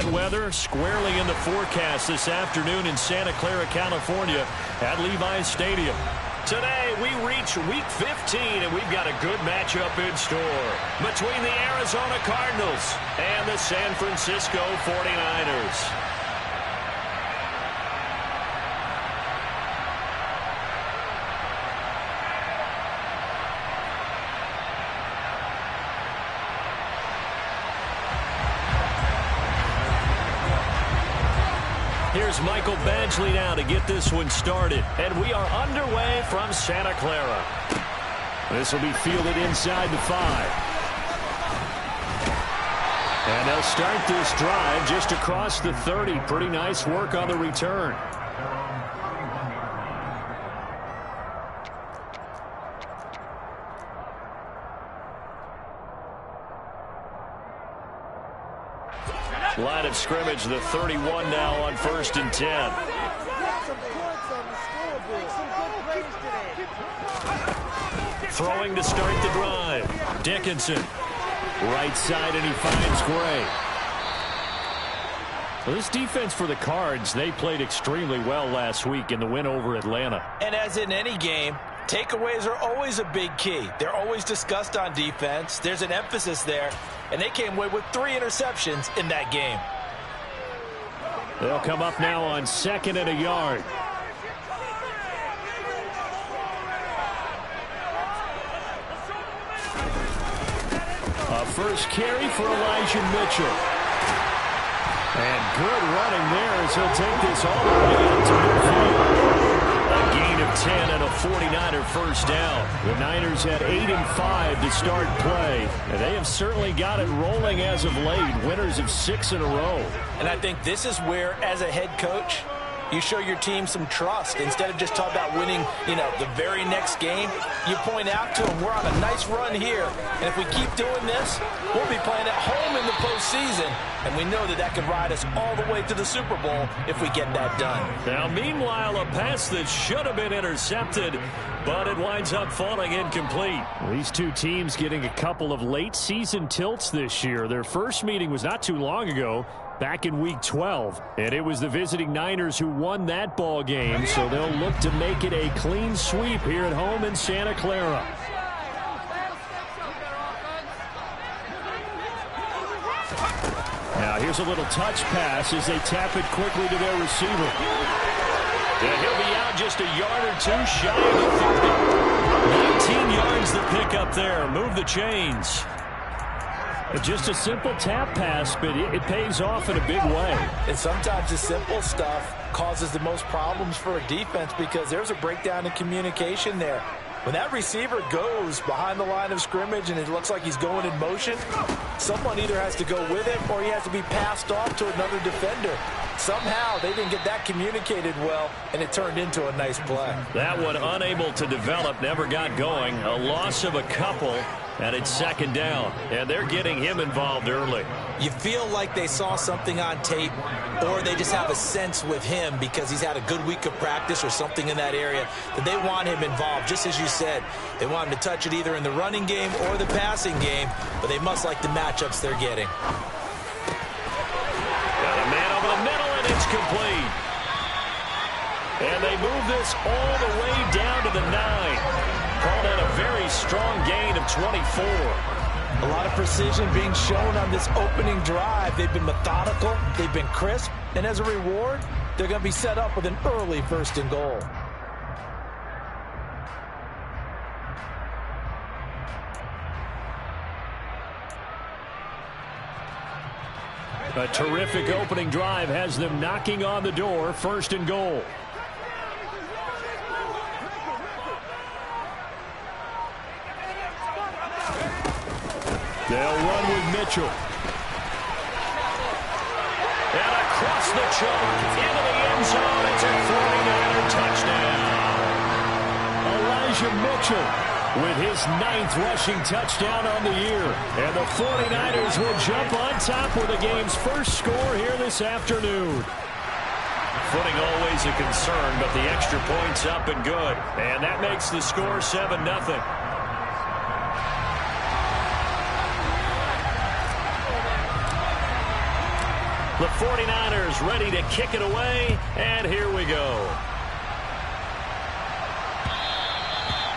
Wet weather squarely in the forecast this afternoon in Santa Clara, California at Levi's Stadium. Today, we reach Week 15, and we've got a good matchup in store between the Arizona Cardinals and the San Francisco 49ers. Here's Michael Badgley now to get this one started. And we are underway from Santa Clara. This will be fielded inside the 5. And they'll start this drive just across the 30. Pretty nice work on the return. Line of scrimmage, the 31 now on 1st and 10. Throwing to start the drive. Dickinson. Right side, and he finds Gray. Well, this defense for the Cards, they played extremely well last week in the win over Atlanta. And as in any game, takeaways are always a big key. They're always discussed on defense. There's an emphasis there. And they came away with 3 interceptions in that game. They'll come up now on 2nd and a yard. A first carry for Elijah Mitchell. And good running there as he'll take this all the way out to midfield. A gain of 10 and a 49er first down. The Niners had 8 and 5 to start play. And they have certainly got it rolling as of late. Winners of 6 in a row. And I think this is where, as a head coach, you show your team some trust. Instead of just talking about winning, the very next game, you point out to them, we're on a nice run here. And if we keep doing this, we'll be playing at home in the postseason. And we know that that could ride us all the way to the Super Bowl if we get that done. Now, meanwhile, a pass that should have been intercepted, but it winds up falling incomplete. These two teams getting a couple of late season tilts this year. Their first meeting was not too long ago, back in Week 12. And it was the visiting Niners who won that ball game, so they'll look to make it a clean sweep here at home in Santa Clara. Now here's a little touch pass as they tap it quickly to their receiver. And he'll be out just a yard or 2 shy of the 30. 19 yards the pick up there. Move the chains. Just a simple tap pass, but it pays off in a big way. And sometimes the simple stuff causes the most problems for a defense because there's a breakdown in communication there. When that receiver goes behind the line of scrimmage and it looks like he's going in motion, someone either has to go with it or he has to be passed off to another defender. Somehow they didn't get that communicated well, and it turned into a nice play. That one unable to develop, never got going. A loss of a couple, and it's 2nd down. And they're getting him involved early. You feel like they saw something on tape, or they just have a sense with him because he's had a good week of practice or something in that area that they want him involved. Just as you said, they want him to touch it either in the running game or the passing game, but they must like the matchups they're getting. Got a man over the middle, and it's complete. And they move this all the way down to the 9. Called out a very strong gain of 24. A lot of precision being shown on this opening drive. They've been methodical, they've been crisp, and as a reward, they're going to be set up with an early 1st and goal. A terrific opening drive has them knocking on the door. 1st and goal. They'll run with Mitchell. And across the chalk into the end zone. It's a 49er touchdown. Elijah Mitchell with his 9th rushing touchdown on the year. And the 49ers will jump on top with the game's first score here this afternoon. Footing always a concern, but the extra point's up and good. And that makes the score 7-0. The 49ers ready to kick it away, and here we go.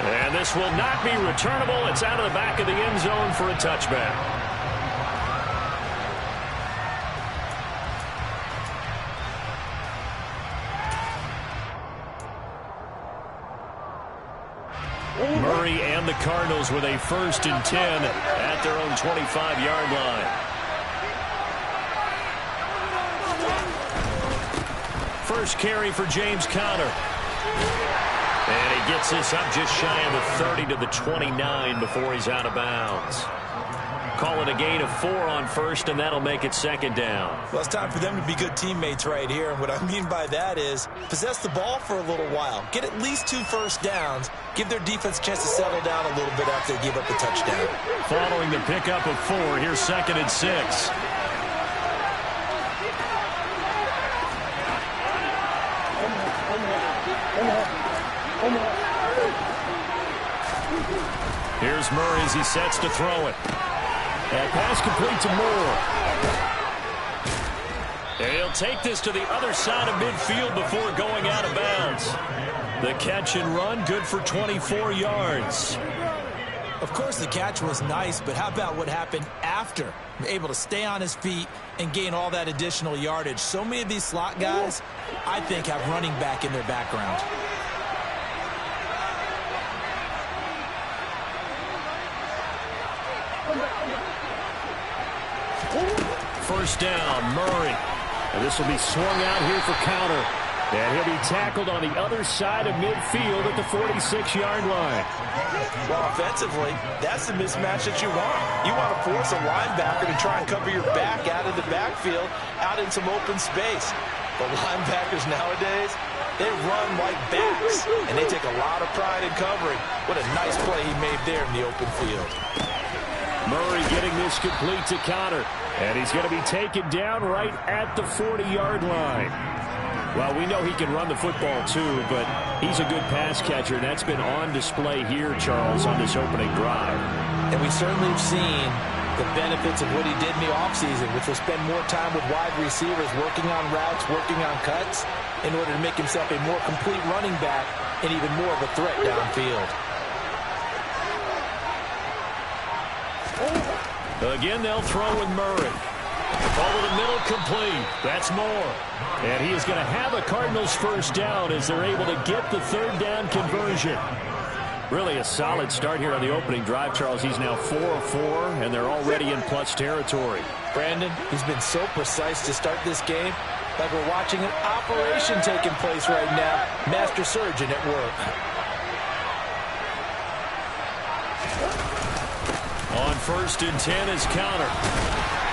And this will not be returnable. It's out of the back of the end zone for a touchback. Murray and the Cardinals with a 1st and 10 at their own 25-yard line. First carry for James Conner. And he gets this up just shy of the 30 to the 29 before he's out of bounds. Call it a gain of 4 on 1st, and that'll make it 2nd down. Well, it's time for them to be good teammates right here. And what I mean by that is possess the ball for a little while. Get at least 2 first downs. Give their defense a chance to settle down a little bit after they give up the touchdown. Following the pickup of 4, here's 2nd and 6. Here's Murray as he sets to throw it. And pass complete to Moore. And he'll take this to the other side of midfield before going out of bounds. The catch and run, good for 24 yards. Of course, the catch was nice, but how about what happened after? Able to stay on his feet and gain all that additional yardage. So many of these slot guys, I think, have running back in their background. First down, Murray. And this will be swung out here for counter. And he'll be tackled on the other side of midfield at the 46-yard line. Well, offensively, that's the mismatch that you want. You want to force a linebacker to try and cover your back out of the backfield, out in some open space. But linebackers nowadays, they run like backs, and they take a lot of pride in covering. What a nice play he made there in the open field. Murray getting this complete to Conner. And he's going to be taken down right at the 40-yard line. Well, we know he can run the football too, but he's a good pass catcher, and that's been on display here, Charles, on this opening drive. And we certainly have seen the benefits of what he did in the offseason, which was spend more time with wide receivers, working on routes, working on cuts, in order to make himself a more complete running back and even more of a threat downfield. Again, they'll throw with Murray. Over the middle, complete. That's Moore. And he is going to have a Cardinals first down as they're able to get the 3rd down conversion. Really a solid start here on the opening drive, Charles. He's now 4 of 4, and they're already in plus territory. Brandon, he's been so precise to start this game, like we're watching an operation taking place right now. Master surgeon at work. On 1st and 10 is Conner.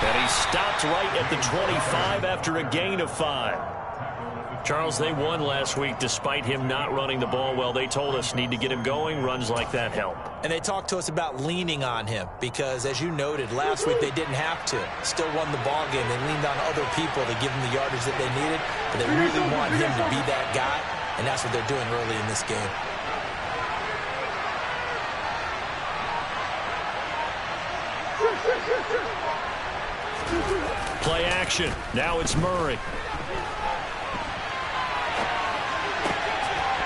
And he stopped right at the 25 after a gain of 5. Charles, they won last week despite him not running the ball well. They told us need to get him going. Runs like that help. And they talked to us about leaning on him because, as you noted, last week they didn't have to. Still won the ball game. They leaned on other people to give him the yardage that they needed. But they really want him to be that guy, and that's what they're doing early in this game. Play action. Now it's Murray.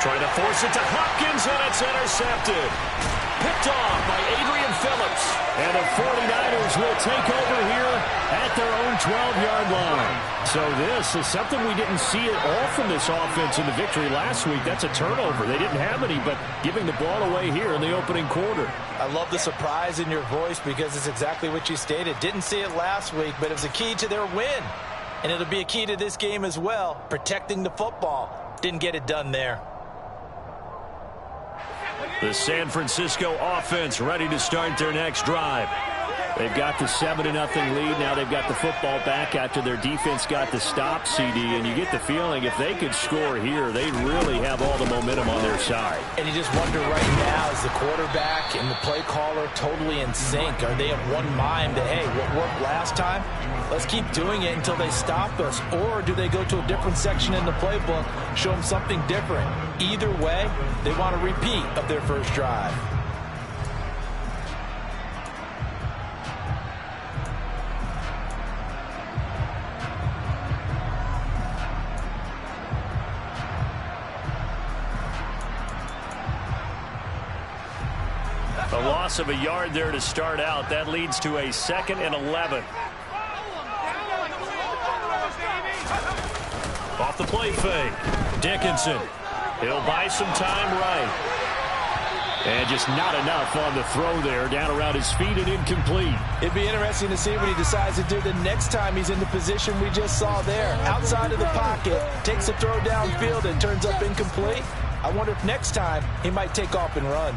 Trying to force it to Hopkins, and it's intercepted. Picked off by Adrian Phillips. And the 49ers will take over here at their own 12-yard line. So this is something we didn't see at all from this offense in the victory last week. That's a turnover. They didn't have any, but giving the ball away here in the opening quarter. I love the surprise in your voice because it's exactly what you stated. Didn't see it last week, but it was a key to their win. And it'll be a key to this game as well, protecting the football. Didn't get it done there. The San Francisco offense ready to start their next drive. They've got the 7-0 lead. Now they've got the football back after their defense got the stop, CD. And you get the feeling if they could score here, they'd really have all the momentum on their side. And you just wonder right now, is the quarterback and the play caller totally in sync? Are they of one mind that, hey, what worked last time? Let's keep doing it until they stop us. Or do they go to a different section in the playbook, show them something different? Either way, they want a repeat of their first drive. A loss of a yard there to start out. That leads to a 2nd and 11. Off the play fake. Dickinson. He'll buy some time right. And just not enough on the throw there. Down around his feet and incomplete. It'd be interesting to see what he decides to do the next time he's in the position we just saw there. Outside of the pocket, takes a throw downfield and turns up incomplete. I wonder if next time he might take off and run.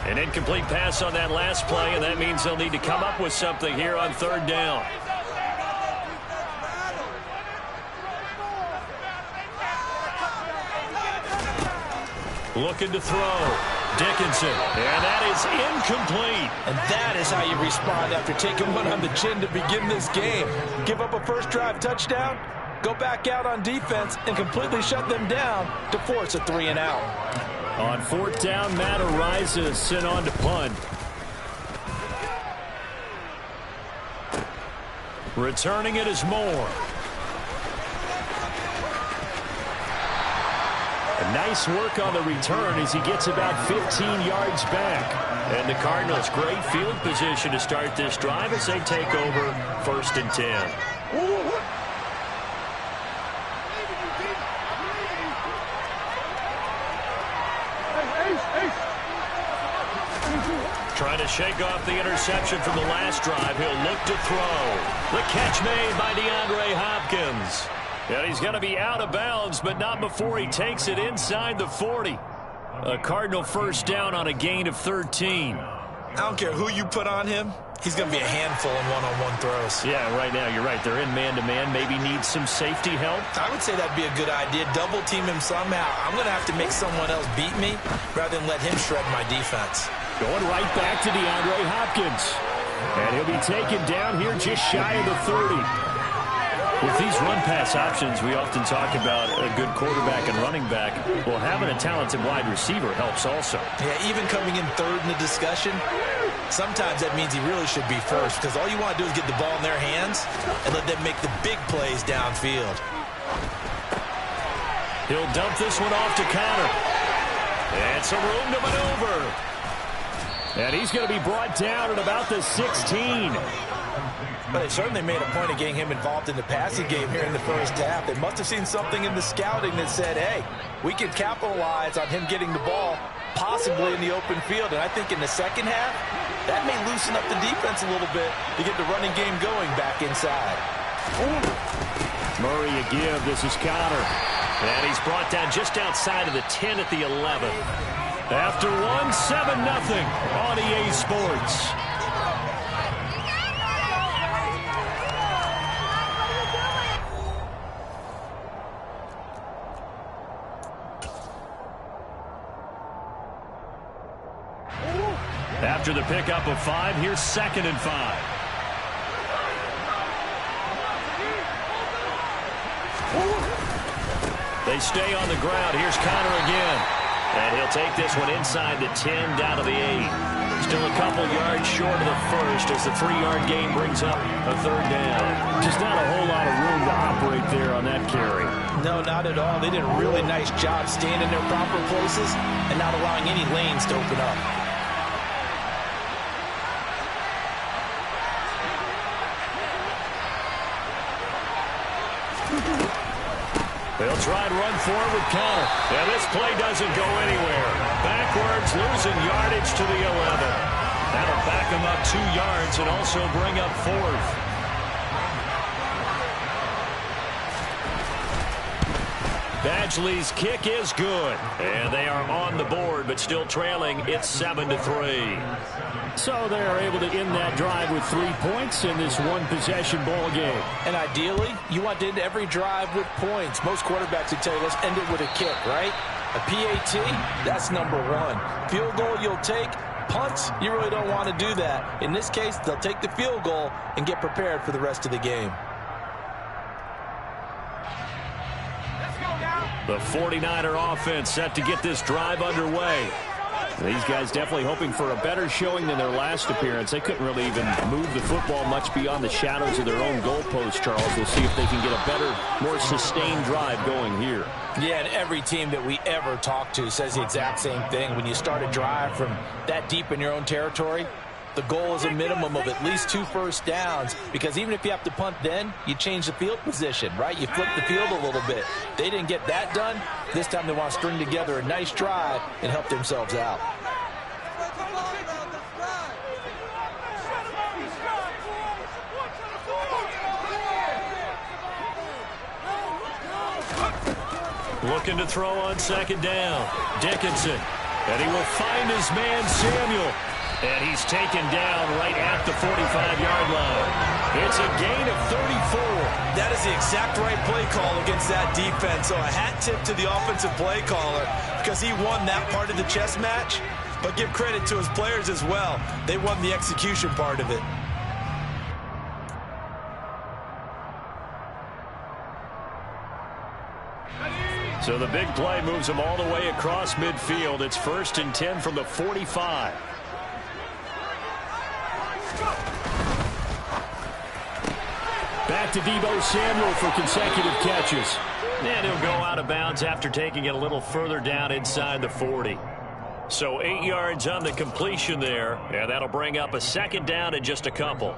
An incomplete pass on that last play, and that means they'll need to come up with something here on 3rd down. Looking to throw. Dickinson. And that is incomplete. And that is how you respond after taking one on the chin to begin this game. Give up a first drive touchdown, go back out on defense, and completely shut them down to force a 3 and out. On 4th down, Matt arises, sent on to punt. Returning it is Moore. Nice work on the return as he gets about 15 yards back. And the Cardinals, great field position to start this drive as they take over 1st and 10. Trying to shake off the interception from the last drive. He'll look to throw. The catch made by DeAndre Hopkins. And he's going to be out of bounds, but not before he takes it inside the 40. A Cardinal first down on a gain of 13. I don't care who you put on him. He's going to be a handful in one-on-one throws. Yeah, right now, you're right. They're in man-to-man. Maybe need some safety help. I would say that'd be a good idea. Double team him somehow. I'm going to have to make someone else beat me rather than let him shred my defense. Going right back to DeAndre Hopkins. And he'll be taken down here just shy of the 30. With these run-pass options, we often talk about a good quarterback and running back. Well, having a talented wide receiver helps also. Yeah, even coming in 3rd in the discussion, sometimes that means he really should be first because all you want to do is get the ball in their hands and let them make the big plays downfield. He'll dump this one off to Connor. And some room to maneuver. And he's going to be brought down at about the 16. But they certainly made a point of getting him involved in the passing game here in the first half. They must have seen something in the scouting that said, hey, we can capitalize on him getting the ball possibly in the open field. And I think in the second half, that may loosen up the defense a little bit to get the running game going back inside. Murray a give. This is Connor. And he's brought down just outside of the 10 at the 11. After one, 7-0 on EA Sports. After the pickup of 5, here's 2nd and 5. They stay on the ground. Here's Connor again. And he'll take this one inside the 10, down to the 8. Still a couple yards short of the first as the 3-yard gain brings up a 3rd down. Just not a whole lot of room to operate there on that carry. No, not at all. They did a really nice job staying in their proper places and not allowing any lanes to open up. They'll try and run forward with Connor. And this play doesn't go anywhere. Backwards, losing yardage to the 11. That'll back him up 2 yards and also bring up 4th. Badgley's kick is good. And they are on the board, but still trailing. It's 7-3. So they are able to end that drive with 3 points in this one-possession ball game. And ideally, you want to end every drive with points. Most quarterbacks would tell you, let's end it with a kick, right? A PAT, that's number 1. Field goal you'll take. Punts, you really don't want to do that. In this case, they'll take the field goal and get prepared for the rest of the game. The 49er offense set to get this drive underway. These guys definitely hoping for a better showing than their last appearance. They couldn't really even move the football much beyond the shadows of their own goalpost, Charles. We'll see if they can get a better, more sustained drive going here. Yeah, and every team that we ever talk to says the exact same thing. When you start a drive from that deep in your own territory, the goal is a minimum of at least 2 first downs, because even if you have to punt then, you change the field position, right? You flip the field a little bit. They didn't get that done. This time they want to string together a nice drive and help themselves out. Looking to throw on second down. Dickinson. And he will find his man, Samuel. And he's taken down right at the 45-yard line. It's a gain of 34. That is the exact right play call against that defense. So a hat tip to the offensive play caller, because he won that part of the chess match. But give credit to his players as well. They won the execution part of it. So the big play moves him all the way across midfield. It's 1st and 10 from the 45. Back to Deebo Samuel for consecutive catches. And he'll go out of bounds after taking it a little further down inside the 40. So 8 yards on the completion there, and that'll bring up a second down in just a couple.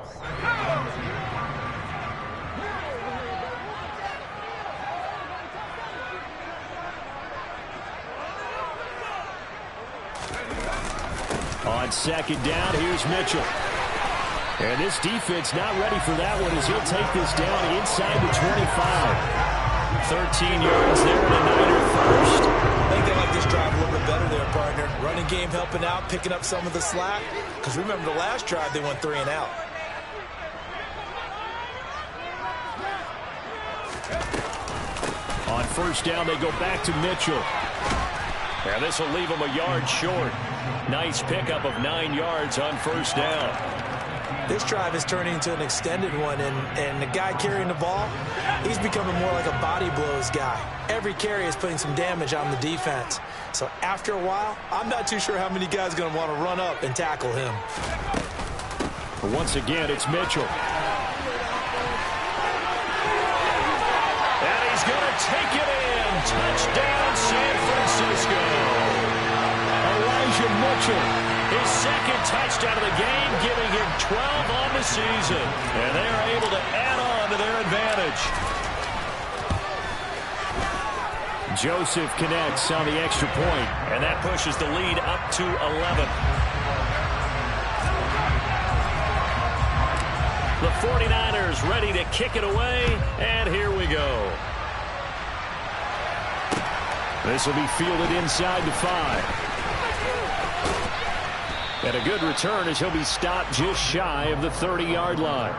On second down, here's Mitchell. And this defense not ready for that one, as he'll take this down inside the 25. 13 yards there and a Niner first. I think they like this drive a little bit better there, partner. Running game helping out, picking up some of the slack. Because remember the last drive, they went 3 and out. On first down, they go back to Mitchell. And this will leave him a yard short. Nice pickup of 9 yards on first down. This drive is turning into an extended one, and the guy carrying the ball, he's becoming more like a body blows guy. Every carry is putting some damage on the defense. So after a while, I'm not too sure how many guys are going to want to run up and tackle him. But once again, it's Mitchell. And he's going to take it in. Touchdown, San Francisco. Elijah Mitchell, his second touchdown of the game, giving him 12 on the season. And they are able to add on to their advantage. Joseph connects on the extra point, and that pushes the lead up to 11. The 49ers ready to kick it away, and here we go. This will be fielded inside the 5. And a good return as he'll be stopped just shy of the 30-yard line.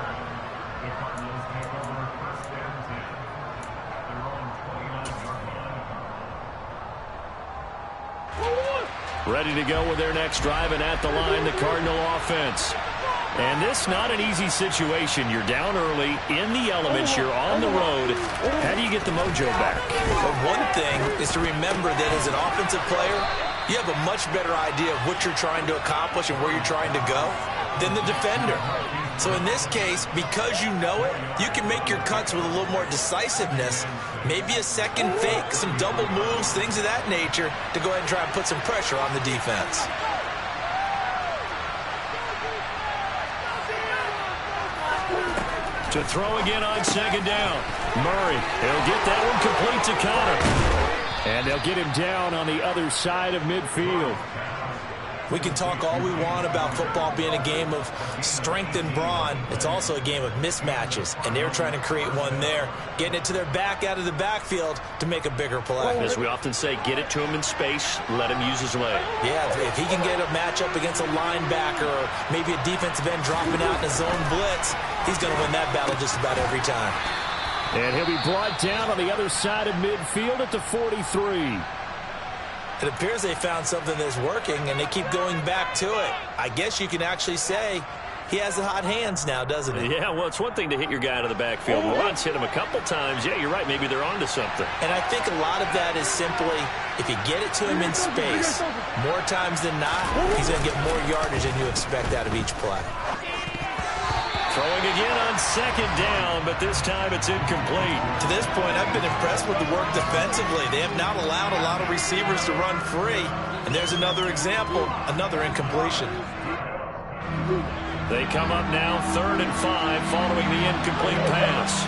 Ready to go with their next drive, and at the line, the Cardinal offense. And this not an easy situation. You're down early, in the elements, you're on the road. How do you get the mojo back? Well, one thing is to remember that as an offensive player, you have a much better idea of what you're trying to accomplish and where you're trying to go than the defender. So in this case, because you know it, you can make your cuts with a little more decisiveness, maybe a second fake, some double moves, things of that nature, to go ahead and try and put some pressure on the defense. To throw again on second down. Murray, he'll get that one complete to Connor. And they'll get him down on the other side of midfield. We can talk all we want about football being a game of strength and brawn. It's also a game of mismatches, and they're trying to create one there, getting it to their back out of the backfield to make a bigger play. As we often say, get it to him in space, let him use his leg. Yeah, if he can get a matchup against a linebacker or maybe a defensive end dropping out in a zone blitz, he's going to win that battle just about every time. And he'll be brought down on the other side of midfield at the 43. It appears they found something that's working, and they keep going back to it. I guess you can actually say he has the hot hands now, doesn't he? Yeah, well, it's one thing to hit your guy out of the backfield once, hit him a couple times. Yeah, you're right. Maybe they're onto something. And I think a lot of that is simply if you get it to him in space, more times than not, he's going to get more yardage than you expect out of each play. Throwing again on second down, but this time it's incomplete. To this point, I've been impressed with the work defensively. They have not allowed a lot of receivers to run free. And there's another example, another incompletion. They come up now 3rd and 5 following the incomplete pass.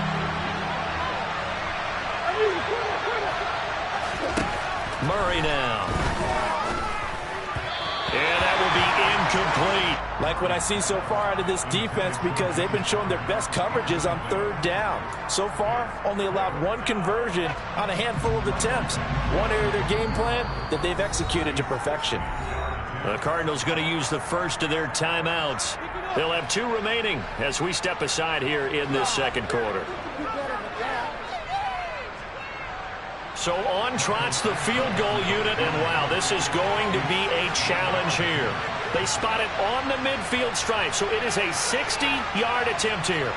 Murray now. And that will be incomplete. Like what I see so far out of this defense, because they've been showing their best coverages on 3rd down. So far, only allowed 1 conversion on a handful of attempts. One area of their game plan that they've executed to perfection. The Cardinals going to use the first of their timeouts. They'll have 2 remaining as we step aside here in this second quarter. So on trots the field goal unit, and wow, this is going to be a challenge here. They spot it on the midfield stripe, so it is a 60-yard attempt here.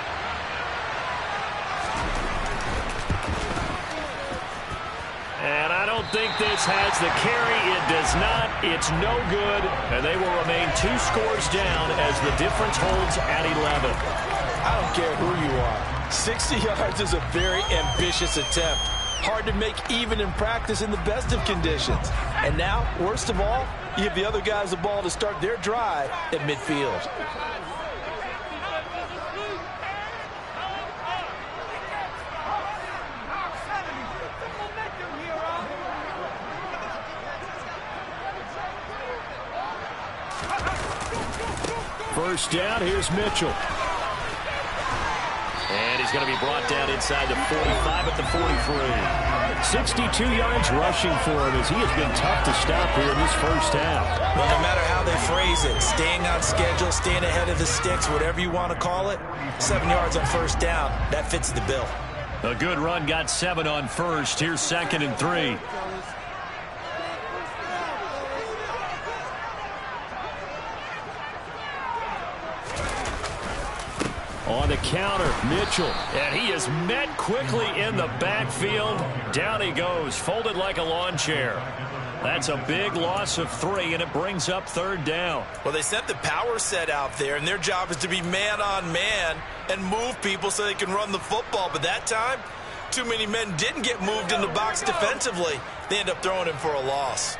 And I don't think this has the carry. It does not. It's no good. And they will remain 2 scores down as the difference holds at 11. I don't care who you are. 60 yards is a very ambitious attempt. Hard to make even in practice in the best of conditions. And now, worst of all, you give the other guys the ball to start their drive at midfield. First down, here's Mitchell. And he's going to be brought down inside the 45 at the 43. 62 yards rushing for him as he has been tough to stop here in this first half. Well, no matter how they phrase it, staying on schedule, staying ahead of the sticks, whatever you want to call it, 7 yards on first down, that fits the bill. A good run got 7 on first. Here's 2nd and 3. On the counter, Mitchell. And he is met quickly in the backfield. Down he goes, folded like a lawn chair. That's a big loss of 3, and it brings up 3rd down. Well, they sent the power set out there, and their job is to be man-on-man and move people so they can run the football. But that time, too many men didn't get moved in the box defensively. They end up throwing him for a loss.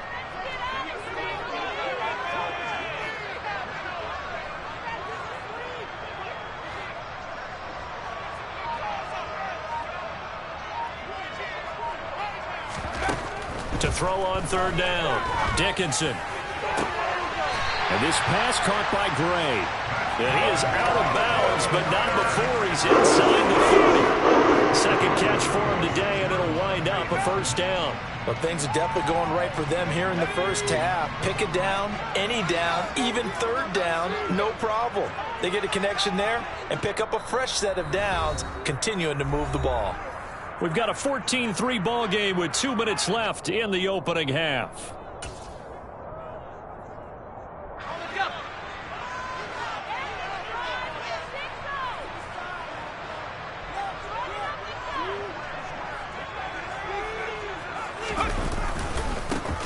To throw on 3rd down, Dickinson. And this pass caught by Gray. And he is out of bounds, but not before he's inside the 40. Second catch for him today, and it'll wind up a 1st down. But things are definitely going right for them here in the first half. Pick it down, any down, even 3rd down, no problem. They get a connection there and pick up a fresh set of downs, continuing to move the ball. We've got a 14-3 ball game with 2 minutes left in the opening half.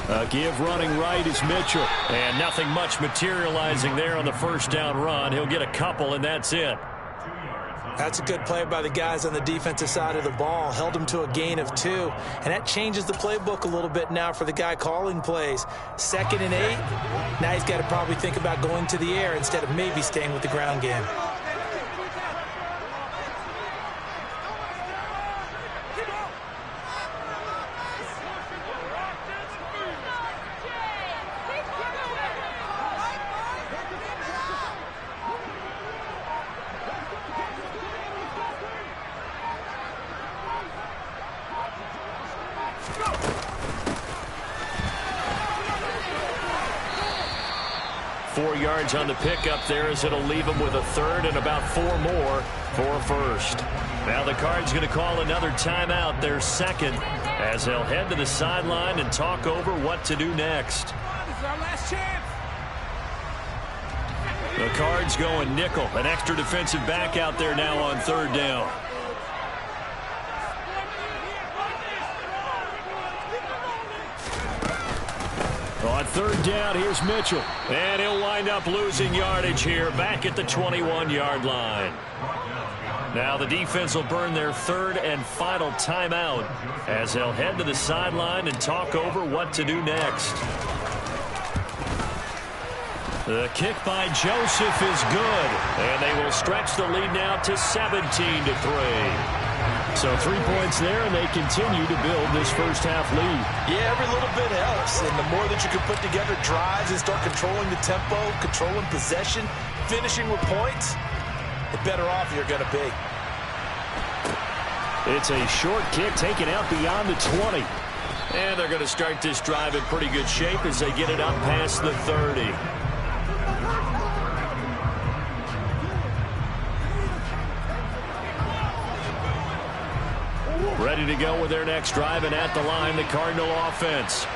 A give running right is Mitchell. And nothing much materializing there on the first down run. He'll get a couple, and that's it. That's a good play by the guys on the defensive side of the ball. Held him to a gain of 2. And that changes the playbook a little bit now for the guy calling plays. 2nd and 8. Now he's got to probably think about going to the air instead of maybe staying with the ground game. On the pickup there as it'll leave him with a 3rd and about 4 more for a 1st. Now the Cards going to call another timeout, their 2nd, as they'll head to the sideline and talk over what to do next. This is our last chance. The Cards going nickel. An extra defensive back out there now on third down. On third down, here's Mitchell. And he'll wind up losing yardage here back at the 21-yard line. Now the defense will burn their third and final timeout as they'll head to the sideline and talk over what to do next. The kick by Joseph is good, and they will stretch the lead now to 17-3. So 3 points there, and they continue to build this first half lead. Yeah, every little bit helps, and the more that you can put together drives and start controlling the tempo, controlling possession, finishing with points, the better off you're going to be. It's a short kick taken out beyond the 20. And they're going to start this drive in pretty good shape as they get it up past the 30. Ready to go with their next drive, and at the line, the Cardinal offense.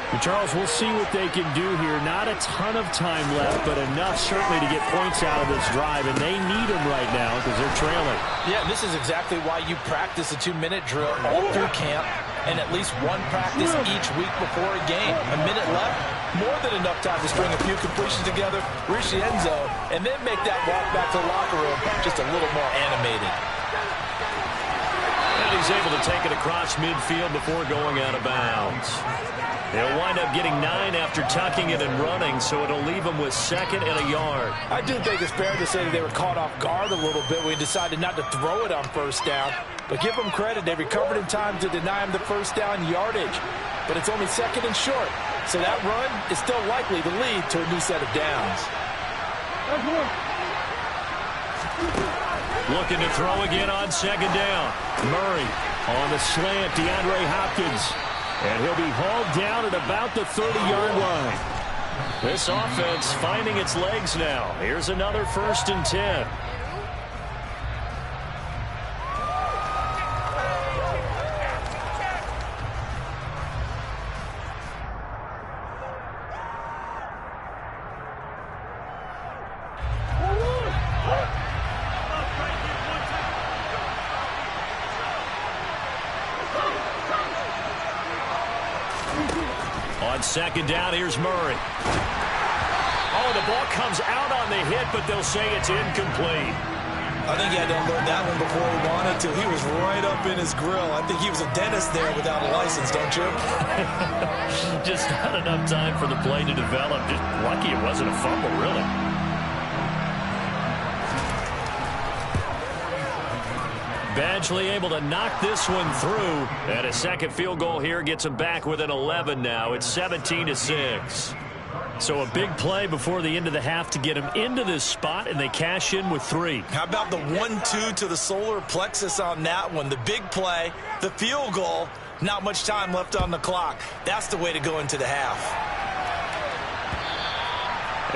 And Charles, we'll see what they can do here. Not a ton of time left, but enough certainly to get points out of this drive, and they need them right now because they're trailing. Yeah, this is exactly why you practice a 2-minute drill all through camp and at least one practice each week before a game. A minute left, more than enough time to string a few completions together, reach the end zone, and then make that walk back to the locker room just a little more animated. And he's able to take it across midfield before going out of bounds. They'll wind up getting 9 after tucking it and running, so it'll leave them with second and a yard. I do think it's fair to say that they were caught off guard a little bit when he decided not to throw it on first down. But give them credit, they recovered in time to deny him the first down yardage. But it's only second and short, so that run is still likely to lead to a new set of downs. Looking to throw again on second down. Murray on the slant, DeAndre Hopkins. And he'll be hauled down at about the 30-yard line. This offense finding its legs now. Here's another 1st and 10. On second down, here's Murray. Oh, the ball comes out on the hit, but they'll say it's incomplete. I think he had to unload that one before he wanted to. He was right up in his grill. I think he was a dentist there without a license, don't you? Just not enough time for the play to develop. Just lucky it wasn't a fumble, really. Badgley able to knock this one through. And a second field goal here gets them back within 11 now. It's 17-6. So a big play before the end of the half to get them into this spot, and they cash in with 3. How about the 1-2 to the solar plexus on that one? The big play, the field goal, not much time left on the clock. That's the way to go into the half.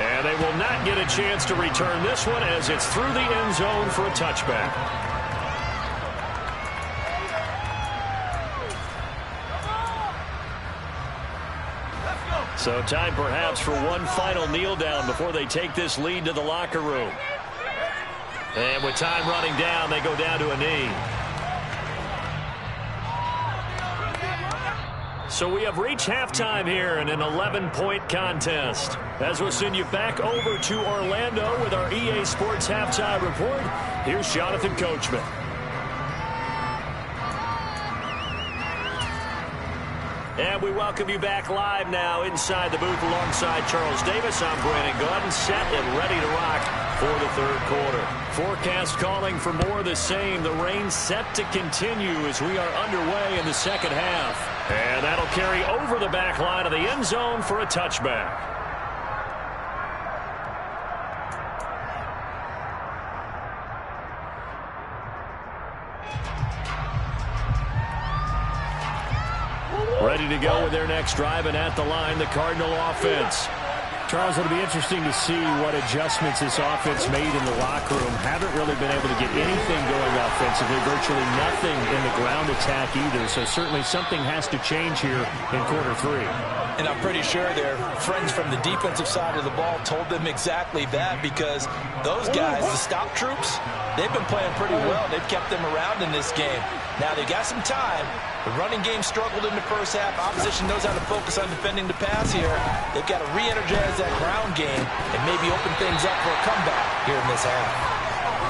And they will not get a chance to return this one as it's through the end zone for a touchback. So time perhaps for one final kneel down before they take this lead to the locker room. And with time running down, they go down to a knee. So we have reached halftime here in an 11-point contest. As we'll send you back over to Orlando with our EA Sports Halftime Report, here's Jonathan Coachman. And we welcome you back live now inside the booth alongside Charles Davis. I'm Brandon Gordon, set and ready to rock for the third quarter. Forecast calling for more of the same. The rain set to continue as we are underway in the second half. And that'll carry over the back line of the end zone for a touchback. Ready to go with their next drive, and at the line, the Cardinal offense. Charles, it'll be interesting to see what adjustments this offense made in the locker room. Haven't really been able to get anything going offensively, virtually nothing in the ground attack either. So certainly something has to change here in quarter three. And I'm pretty sure their friends from the defensive side of the ball told them exactly that, because those guys, the stop troops, they've been playing pretty well. They've kept them around in this game. Now they got some time. The running game struggled in the first half. Opposition knows how to focus on defending the pass here. They've got to re-energize that ground game and maybe open things up for a comeback here in this half.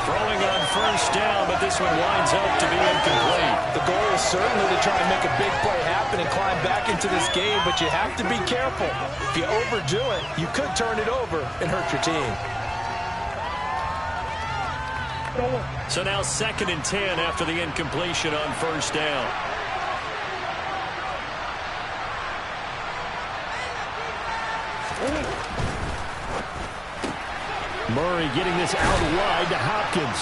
Throwing on first down, but this one winds up to be incomplete. The goal is certainly to try and make a big play happen and climb back into this game, but you have to be careful. If you overdo it, you could turn it over and hurt your team. So now 2nd and 10 after the incompletion on first down. Murray getting this out wide to Hopkins.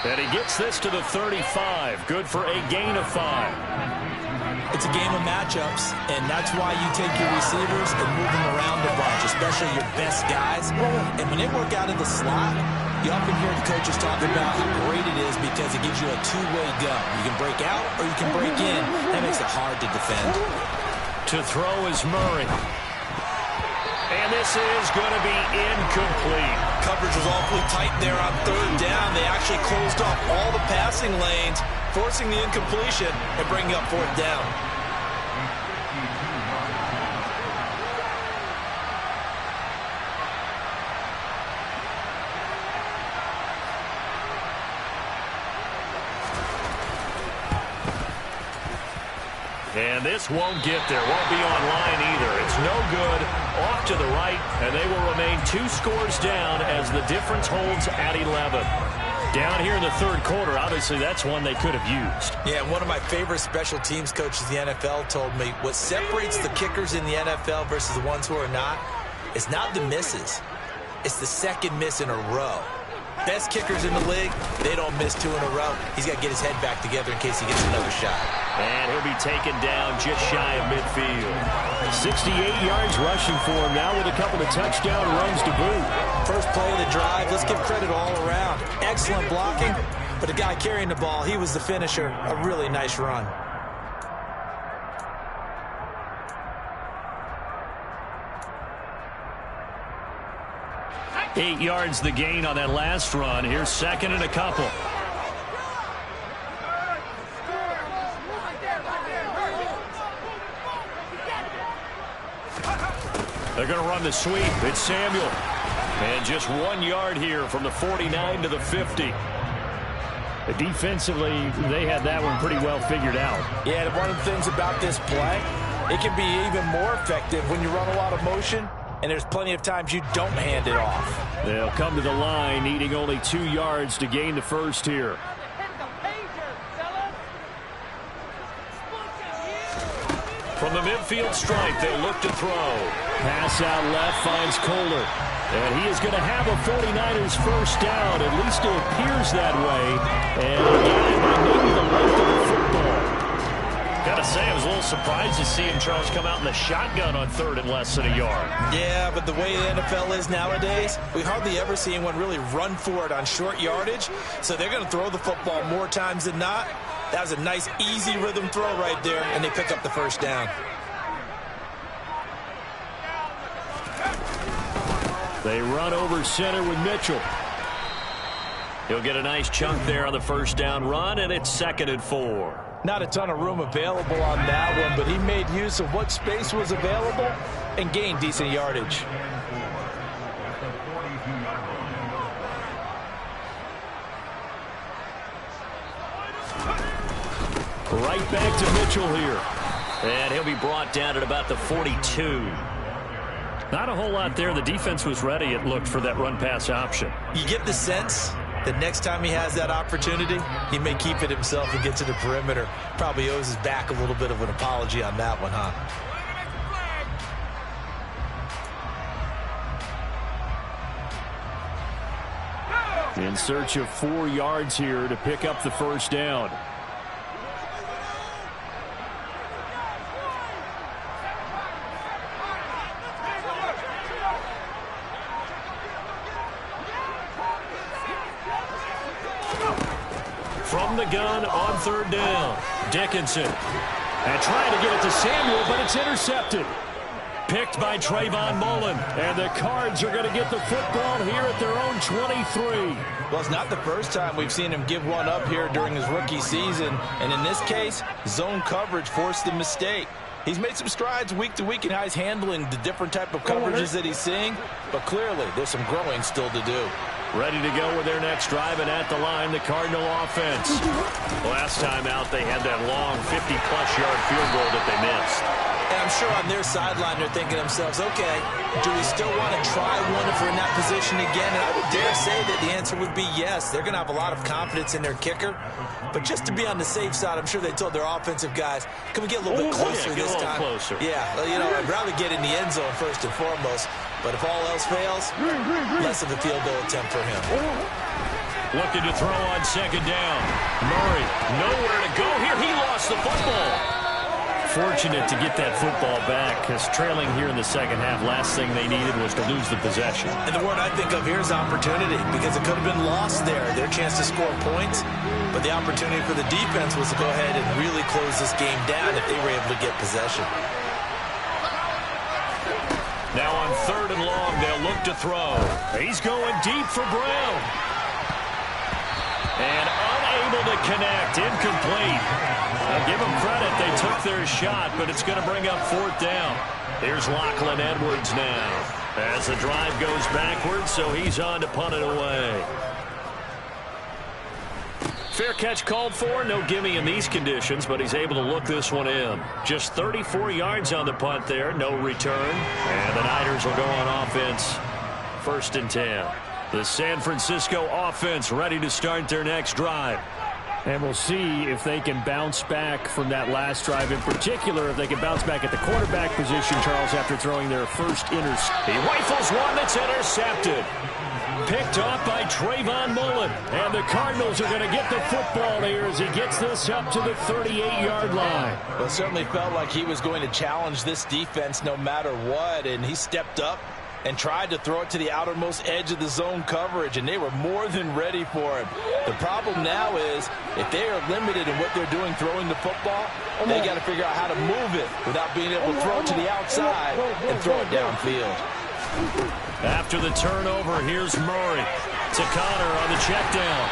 And he gets this to the 35. Good for a gain of 5. It's a game of matchups, and that's why you take your receivers and move them around a bunch, especially your best guys. And when they work out in the slot, you often hear the coaches talk about how great it is because it gives you a two-way go. You can break out or you can break in. That makes it hard to defend. To throw is Murray. And this is going to be incomplete. Coverage was awfully tight there on 3rd down. They actually closed off all the passing lanes, forcing the incompletion and bringing up 4th down. And this won't get there. Won't be online either. It's no good. Off to the right, and they will remain 2 scores down as the difference holds at 11. Down here in the 3rd quarter, obviously that's one they could have used. Yeah, one of my favorite special teams coaches in the NFL told me what separates the kickers in the NFL versus the ones who are not is not the misses. It's the 2nd miss in a row. Best kickers in the league, they don't miss 2 in a row. He's got to get his head back together in case he gets another shot. And he'll be taken down just shy of midfield. 68 yards rushing for him now with a couple of touchdown runs to boot. First play of the drive, let's give credit all around. Excellent blocking, but the guy carrying the ball, he was the finisher. A really nice run. Eight yards the gain on that last run. Here's 2nd and a couple. They're going to run the sweep. It's Samuel. And just 1 yard here from the 49 to the 50. Defensively, they had that one pretty well figured out. Yeah, and one of the things about this play, it can be even more effective when you run a lot of motion, and there's plenty of times you don't hand it off. They'll come to the line, needing only 2 yards to gain the first here. From the midfield stripe, they'll look to throw. Pass out left, finds Kohler. And he is going to have a 49ers first down. At least it appears that way. And again, by maybe the length of the football. Got to say, I was a little surprised to see him, Charles, come out in the shotgun on 3rd and less than a yard. Yeah, but the way the NFL is nowadays, we hardly ever see anyone really run for it on short yardage. So they're going to throw the football more times than not. That was a nice, easy rhythm throw right there, and they pick up the first down. They run over center with Mitchell. He'll get a nice chunk there on the first down run, and it's 2nd and 4. Not a ton of room available on that one, but he made use of what space was available and gained decent yardage. Right back to Mitchell here. And he'll be brought down at about the 42. Not a whole lot there. The defense was ready, it looked, for that run-pass option. You get the sense that next time he has that opportunity, he may keep it himself and get to the perimeter. Probably owes his back a little bit of an apology on that one, huh? In search of 4 yards here to pick up the first down. from the gun on third down. Dickinson. And trying to get it to Samuel, but it's intercepted. Picked by Trayvon Mullen. And the Cards are going to get the football here at their own 23. Well, it's not the first time we've seen him give one up here during his rookie season. And in this case, zone coverage forced the mistake. He's made some strides week to week in how he's handling the different type of coverages that he's seeing. But clearly, there's some growing still to do. Ready to go with their next drive, and at the line, the Cardinal offense. Last time out, they had that long 50-plus yard field goal that they missed. And I'm sure on their sideline, they're thinking to themselves, okay, do we still want to try one if we're in that position again? And I would dare say that the answer would be yes. They're going to have a lot of confidence in their kicker. But just to be on the safe side, I'm sure they told their offensive guys, can we get a little bit closer this time? Closer. Yeah, well, you know, I'd rather get in the end zone first and foremost. But if all else fails, less of a field goal attempt for him. Looking to throw on second down. Murray, nowhere to go here. He lost the football. Fortunate to get that football back, because trailing here in the second half, last thing they needed was to lose the possession. And the word I think of here is opportunity, because it could have been lost there, their chance to score points. But the opportunity for the defense was to go ahead and really close this game down if they were able to get possession. Now on third and long, they'll look to throw. He's going deep for Brown. And unable to connect, incomplete. I'll give them credit, they took their shot, but it's going to bring up fourth down. Here's Lachlan Edwards now. As the drive goes backwards, so he's on to punt it away. Fair catch called for, no gimme in these conditions, but he's able to look this one in. Just 34 yards on the punt there, no return. And the Niners will go on offense, 1st and 10. The San Francisco offense ready to start their next drive. And we'll see if they can bounce back from that last drive, in particular, if they can bounce back at the quarterback position, Charles, after throwing their first interception. He rifles one that's intercepted. Picked off by Trayvon Mullen. And the Cardinals are going to get the football here as he gets this up to the 38-yard line. Well, it certainly felt like he was going to challenge this defense no matter what, and he stepped up and tried to throw it to the outermost edge of the zone coverage, and they were more than ready for him. The problem now is, if they are limited in what they're doing throwing the football, they got to figure out how to move it without being able to throw it to the outside and throw it downfield. After the turnover, here's Murray to Connor on the check down.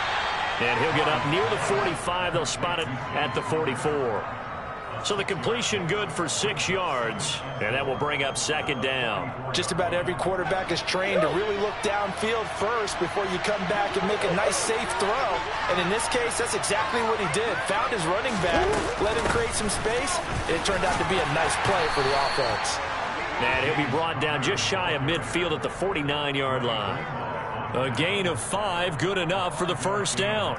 And he'll get up near the 45. They'll spot it at the 44. So the completion good for 6 yards, and that will bring up second down. Just about every quarterback is trained to really look downfield first before you come back and make a nice, safe throw. And in this case, that's exactly what he did. Found his running back, let him create some space, and it turned out to be a nice play for the offense. And he'll be brought down just shy of midfield at the 49-yard line. A gain of 5, good enough for the first down.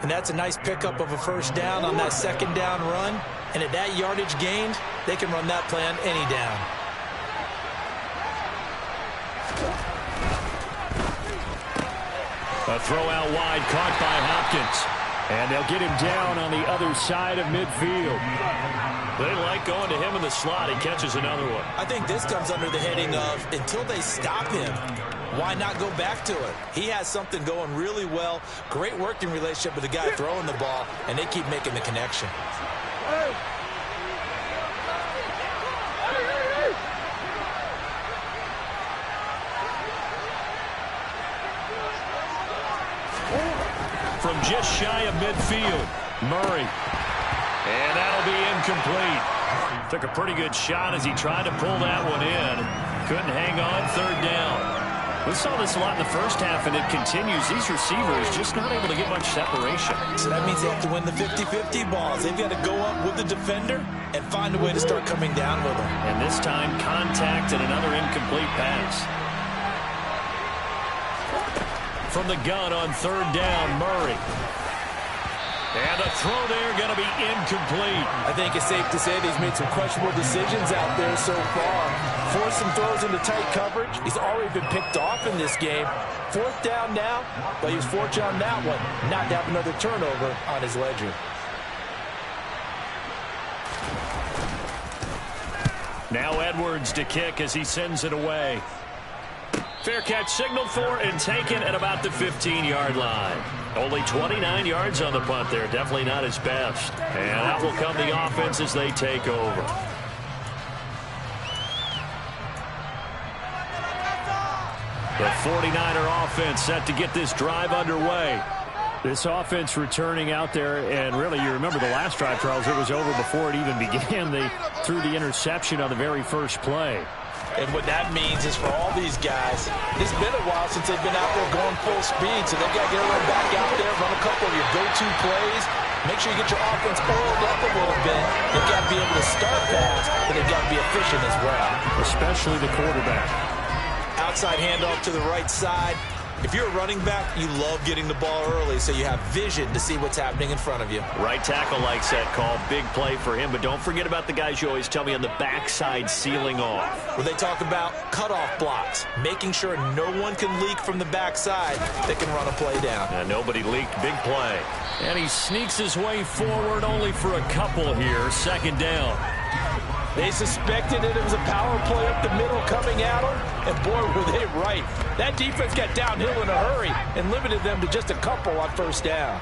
And that's a nice pickup of a first down on that second down run. And at that yardage gained, they can run that play on any down. A throw out wide caught by Hopkins. And they'll get him down on the other side of midfield. They like going to him in the slot. He catches another one. I think this comes under the heading of, until they stop him, why not go back to it? He has something going really well. Great working relationship with the guy throwing the ball, and they keep making the connection. From just shy of midfield, Murray. And that'll be incomplete. Took a pretty good shot as he tried to pull that one in. Couldn't hang on, third down. We saw this a lot in the first half, and it continues. These receivers just not able to get much separation. So that means they have to win the 50-50 balls. They've got to go up with the defender and find a way to start coming down with them. And this time, contact and another incomplete pass. From the gun on third down, Murray. And the throw there going to be incomplete. I think it's safe to say that he's made some questionable decisions out there so far. Forced some throws into tight coverage. He's already been picked off in this game. Fourth down now, but he was fortunate on that one not to have another turnover on his ledger. Now Edwards to kick as he sends it away. Fair catch signaled for and taken at about the 15-yard line. Only 29 yards on the punt there. Definitely not his best. And out will come the offense as they take over. The 49er offense set to get this drive underway. This offense returning out there, and really, you remember the last drive, Charles, it was over before it even began. They threw the interception on the very first play. And what that means is for all these guys, it's been a while since they've been out there going full speed, so they've got to get everyone back out there, run a couple of your go-to plays, make sure you get your offense oiled up a little bit. They've got to be able to start fast, but they've got to be efficient as well. Especially the quarterback. Outside handoff to the right side. If you're a running back, you love getting the ball early so you have vision to see what's happening in front of you. Right tackle likes that call. Big play for him, but don't forget about the guys you always tell me on the backside sealing off. Where they talk about cutoff blocks, making sure no one can leak from the backside that can run a play down. Nobody leaked. Big play. And he sneaks his way forward only for a couple here. Second down. They suspected it was a power play up the middle coming at them, and boy, were they right. That defense got downhill in a hurry and limited them to just a couple on first down.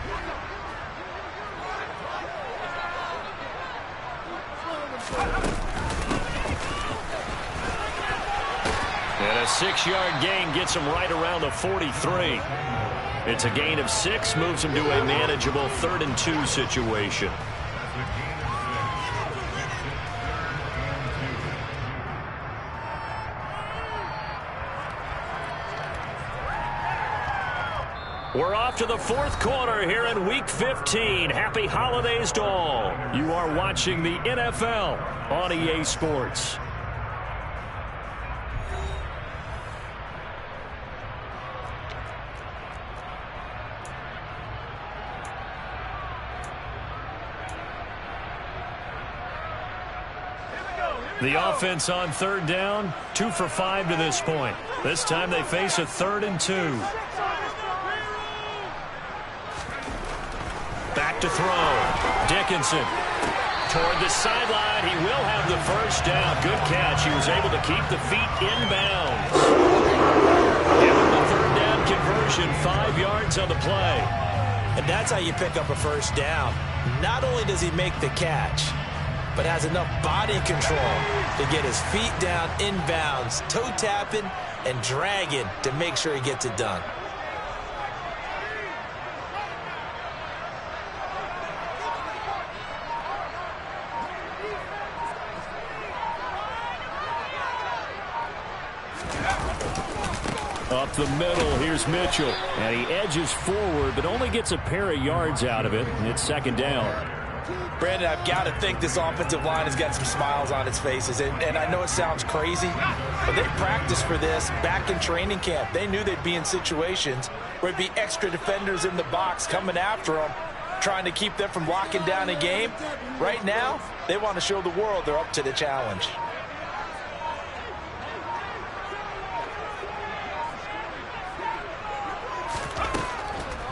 And a 6-yard gain gets him right around the 43. It's a gain of 6, moves him to a manageable 3rd and 2 situation. We're off to the 4th quarter here in Week 15. Happy holidays to all. You are watching the NFL on EA Sports. The offense on 3rd down, 2 for 5 to this point. This time they face a 3rd and 2. Back to throw. Dickinson toward the sideline. He will have the first down. Good catch. He was able to keep the feet inbounds. Give him the 3rd down conversion. 5 yards on the play. And that's how you pick up a first down. Not only does he make the catch, but has enough body control to get his feet down inbounds, toe tapping and dragging to make sure he gets it done. Up the middle, here's Mitchell. And he edges forward, but only gets a pair of yards out of it. It's 2nd down. Brandon, I've got to think this offensive line has got some smiles on its faces. And I know it sounds crazy, but they practiced for this back in training camp. They knew they'd be in situations where it'd be extra defenders in the box coming after them, trying to keep them from locking down a game. Right now, they want to show the world they're up to the challenge.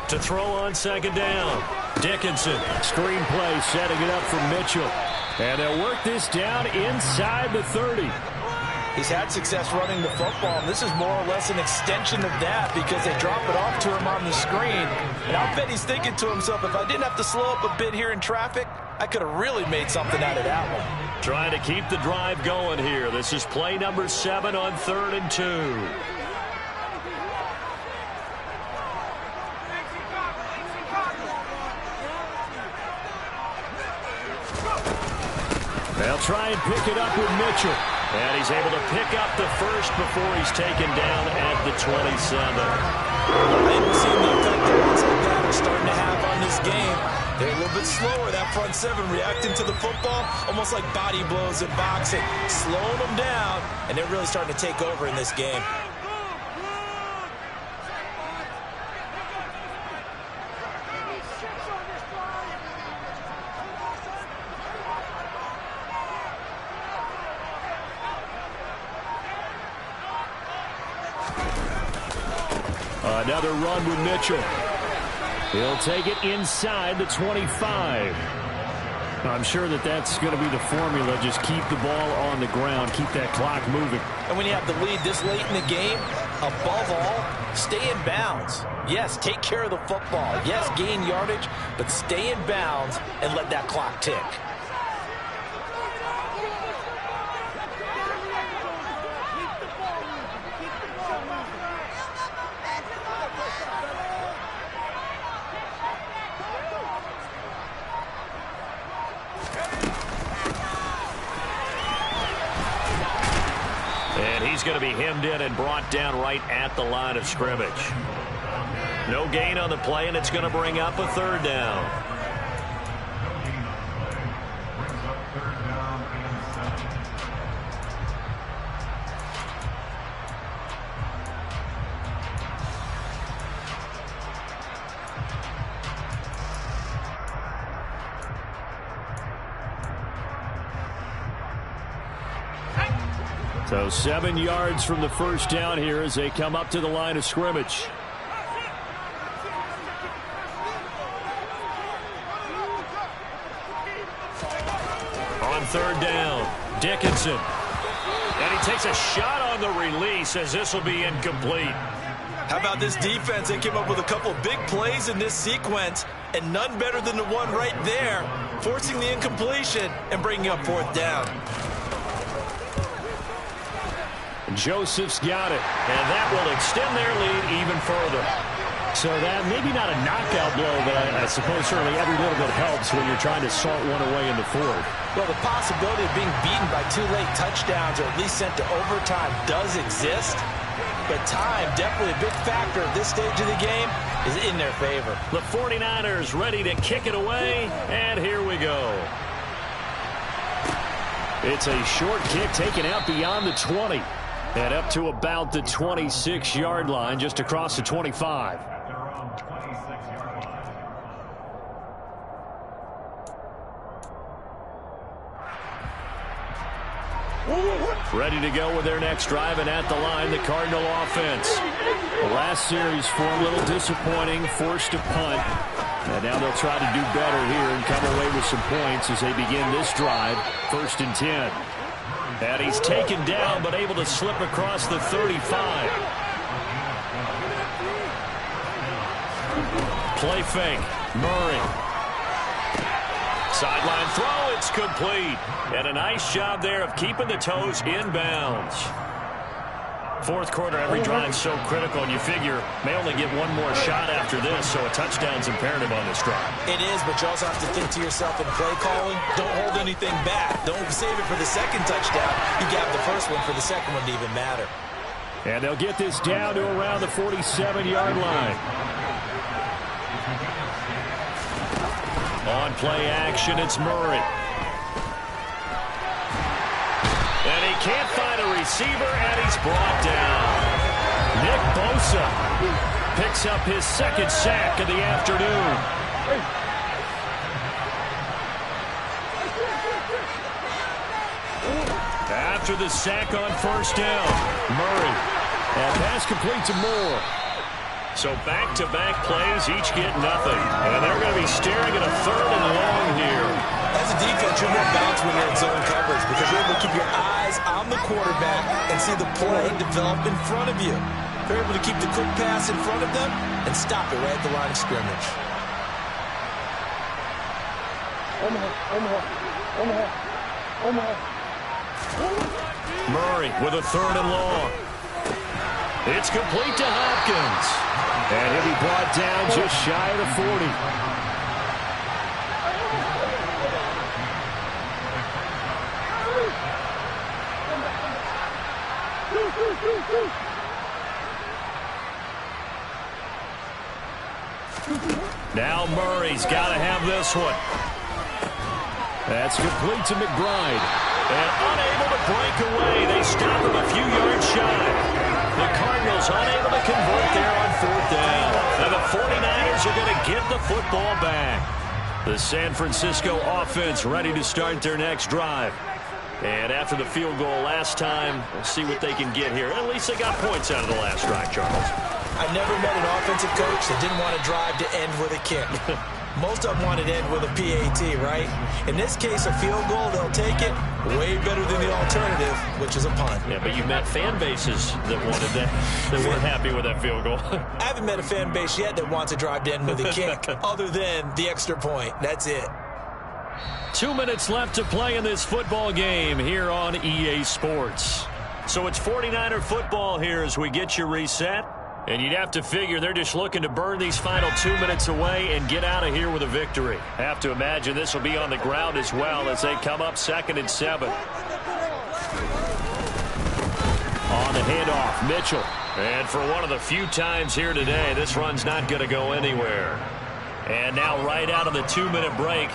To throw on 2nd down. Dickinson, screen play, setting it up for Mitchell. And they'll work this down inside the 30. He's had success running the football, and this is more or less an extension of that because they drop it off to him on the screen. And I'll bet he's thinking to himself, if I didn't have to slow up a bit here in traffic, I could have really made something out of that one. Trying to keep the drive going here. This is play number 7 on 3rd and 2. They'll try and pick it up with Mitchell. And he's able to pick up the first before he's taken down at the 27. I haven't seen the effect that runs like that are starting to have on this game. They're a little bit slower, that front 7, reacting to the football, almost like body blows in boxing, slowing them down, and they're really starting to take over in this game. Another run with Mitchell. He'll take it inside the 25. I'm sure that's going to be the formula. Just keep the ball on the ground. Keep that clock moving. And when you have the lead this late in the game, Above all, stay in bounds. Yes, take care of the football. Yes, gain yardage, but stay in bounds and let that clock tick. And he's going to be hemmed in and brought down right at the line of scrimmage. No gain on the play, and it's going to bring up a third down. So 7 yards from the first down here as they come up to the line of scrimmage. On third down, Dickinson. And he takes a shot on the release as this will be incomplete. How about this defense? They came up with a couple of big plays in this sequence, and none better than the one right there, forcing the incompletion and bringing up fourth down. Joseph's got it, and that will extend their lead even further. So that maybe not a knockout blow, but I suppose certainly every little bit helps when you're trying to salt one away in the fourth. Well, the possibility of being beaten by 2 late touchdowns or at least sent to overtime does exist, but time, definitely a big factor at this stage of the game, is in their favor. The 49ers ready to kick it away, and here we go. It's a short kick taken out beyond the 20. And up to about the 26-yard line, just across the 25. Ready to go with their next drive, and at the line, the Cardinal offense. The last series for a little disappointing, forced to punt. And now they'll try to do better here and come away with some points as they begin this drive, 1st and 10. And he's taken down, but able to slip across the 35. Play fake. Murray. Sideline throw. It's complete. And a nice job there of keeping the toes in bounds. Fourth quarter, every drive so critical, and you figure may only get one more shot after this, so a touchdown's imperative on this drive. It is, but you also have to think to yourself in play calling, don't hold anything back. Don't save it for the second touchdown. You got the first one for the second one to even matter. And they'll get this down to around the 47-yard line. On play action, it's Murray. And he can't find a receiver, and he's brought down. Nick Bosa picks up his second sack of the afternoon. After the sack on first down, Murray. And pass complete to Moore. So back-to-back plays, each get nothing. And they're going to be staring at a 3rd and long here. As a defense, you're more balanced when you're in zone coverage because you're able to keep your eyes on the quarterback and see the play develop in front of you. You're able to keep the quick pass in front of them and stop it right at the line of scrimmage. Murray with a 3rd and long. It's complete to Hopkins. And he'll be brought down just shy of the 40. Now Murray's got to have this one. That's complete to McBride. And unable to break away. They stop him a few yards shy. The Cardinals unable to convert there on 4th down. And the 49ers are going to get the football back. The San Francisco offense ready to start their next drive. And after the field goal last time, we'll see what they can get here. At least they got points out of the last drive, Charles. I never met an offensive coach that didn't want to drive to end with a kick. Most of them want it end with a PAT, right? In this case, a field goal, they'll take it. Way better than the alternative, which is a punt. Yeah, but you met fan bases that wanted that, that weren't happy with that field goal. I haven't met a fan base yet that wants to drive to end with a kick other than the extra point. That's it. 2 minutes left to play in this football game here on EA Sports. So it's 49er football here as we get you reset. And you'd have to figure they're just looking to burn these final 2 minutes away and get out of here with a victory. Have to imagine this will be on the ground as well as they come up 2nd and 7. On the handoff, Mitchell. And for one of the few times here today, this run's not going to go anywhere. And now right out of the 2-minute break,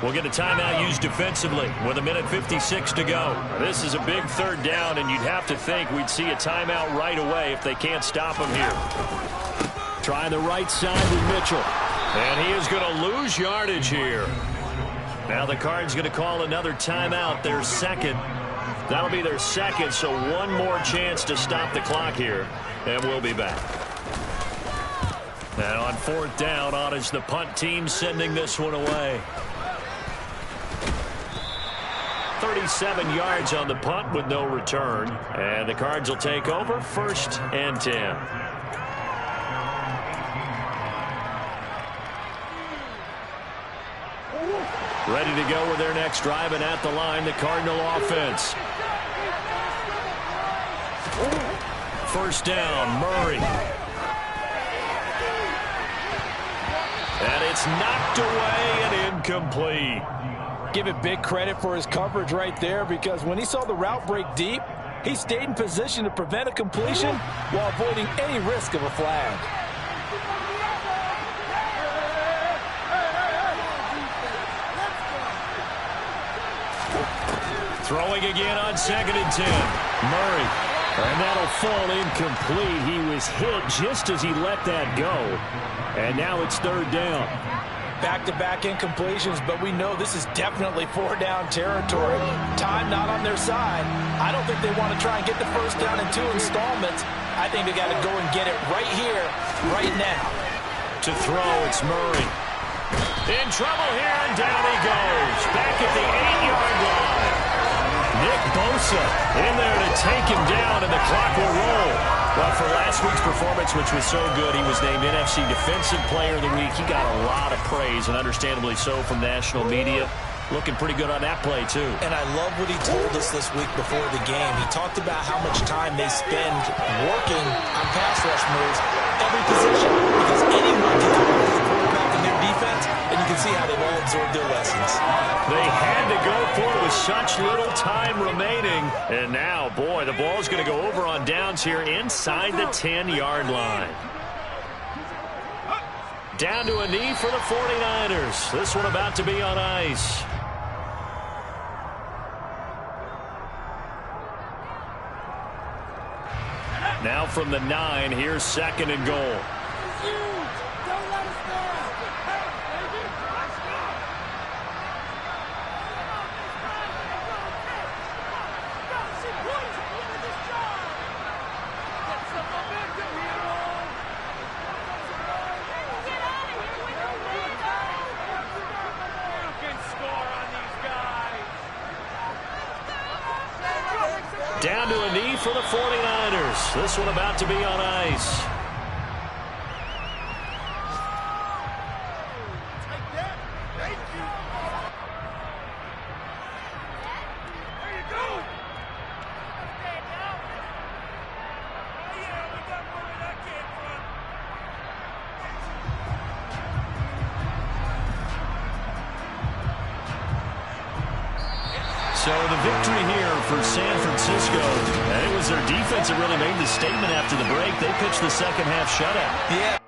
we'll get a timeout used defensively with 1:56 to go. This is a big 3rd down, and you'd have to think we'd see a timeout right away if they can't stop him here. Trying the right side with Mitchell. And he is going to lose yardage here. Now the Cards going to call another timeout, their 2nd. That'll be their 2nd, so one more chance to stop the clock here, and we'll be back. And on 4th down, on is the punt team sending this one away. 37 yards on the punt with no return. And the Cards will take over 1st and 10. Ready to go with their next drive, and at the line, the Cardinal offense. 1st down, Murray. And it's knocked away and incomplete. Give it big credit for his coverage right there, because when he saw the route break deep, he stayed in position to prevent a completion while avoiding any risk of a flag. Throwing again on 2nd and 10. Murray. And that'll fall incomplete. He was hit just as he let that go. And now it's 3rd down. Back-to-back incompletions, but we know this is definitely 4-down territory. Time not on their side. I don't think they want to try and get the 1st down in 2 installments. I think they got to go and get it right here, right now. To throw, it's Murray. In trouble here, and down he goes. Back at the 8-yard line. Nick Bosa in there to take him down, and the clock will roll. Well, for last week's performance, which was so good, he was named NFC Defensive Player of the Week. He got a lot of praise, and understandably so, from national media. Looking pretty good on that play, too. And I love what he told us this week before the game. He talked about how much time they spend working on pass rush moves, every position, because anyone can come over the quarterback in their defense, and you can see how they've all absorbed their lessons. They had to go for it with such little time remaining. And now, boy, the ball's going to go over on downs here inside the 10-yard line. Down to a knee for the 49ers. This one about to be on ice. Now from the 9, here's 2nd and goal. Down to a knee for the 49ers. This one about to be on ice. So the victory here for San Francisco, and it was their defense that really made the statement after the break. They pitched the second half shutout. Yeah.